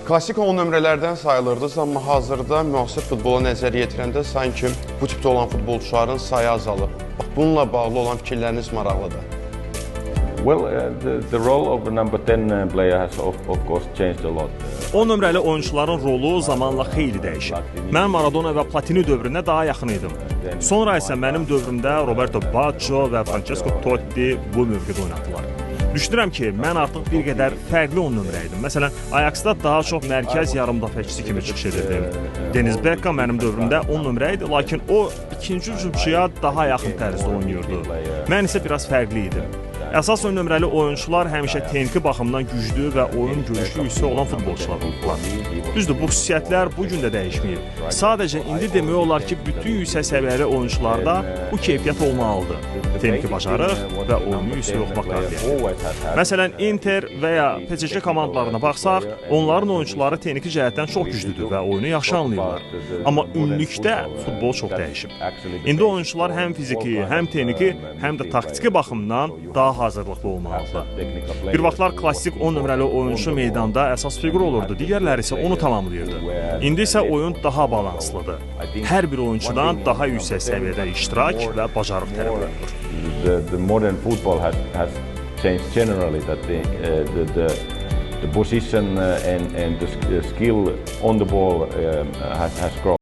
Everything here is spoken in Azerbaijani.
Klassik 10 nömrələrdən sayılırdı, amma hazırda müasir futbola nəzər yetirəndə sanki bu tipdə olan futbolçuların sayı azalıb. Bax, bununla bağlı olan fikirləriniz maraqlıdır. Well, the role of the number 10 player has of course changed a lot. 10 nömrəli oyunçuların rolu zamanla xeyli dəyişib. Mən Maradona və Platini dövrünə daha yaxın idim. Sonra isə mənim dövrümdə Roberto Baggio və Francesco Totti bu mövqedə oynadılar. Düşünürəm ki, mən artıq bir qədər fərqli 10 nömrə idim. Məsələn, Ajax-da daha çox mərkəz yarım müdafiəçisi kimi çıxış edirdim. Deniz Beckham mənim dövrümdə 10 nömrə idi, lakin o ikinci hücumçuya daha yaxın tərzdə oynayırdı. Mən isə biraz fərqli idim. Əsas 10 nömrəli oyunçular həmişə texniki baxımdan güclü və oyun görüşü yüksək olan futbolçular oldular. Düzdür, bu xüsusiyyətlər bu gün də dəyişməyib. Sadəcə indi demək olar ki, bütün yüksək səviyyəli oyunçularda bu keyfiyyət olmalıdır. Texniki bacarıq və oyunu yüksək oxumaq qabiliyyəti. Məsələn, Inter və ya PSG komandalarına baxsaq, onların oyunçuları texniki cəhətdən çox güclüdür və oyunu yaxşı anlayırlar. Amma ünlükdə futbol çox dəyişib. İndi oyunçular həm fiziki, həm texniki, həm də taktiki baxımdan daha hazırlıqlı olmalıdır. Bir vaxtlar klassik 10 nömrəli oyunçu meydanda əsas fiqur olurdu, digərləri isə onu tamamlayırdı. İndi isə oyun daha balanslıdır. Hər bir oyuncudan daha yüksək səviyyədə iştirak və bacarıq tələb olunur. The modern football has changed generally that the position and the skill on the ball has grown.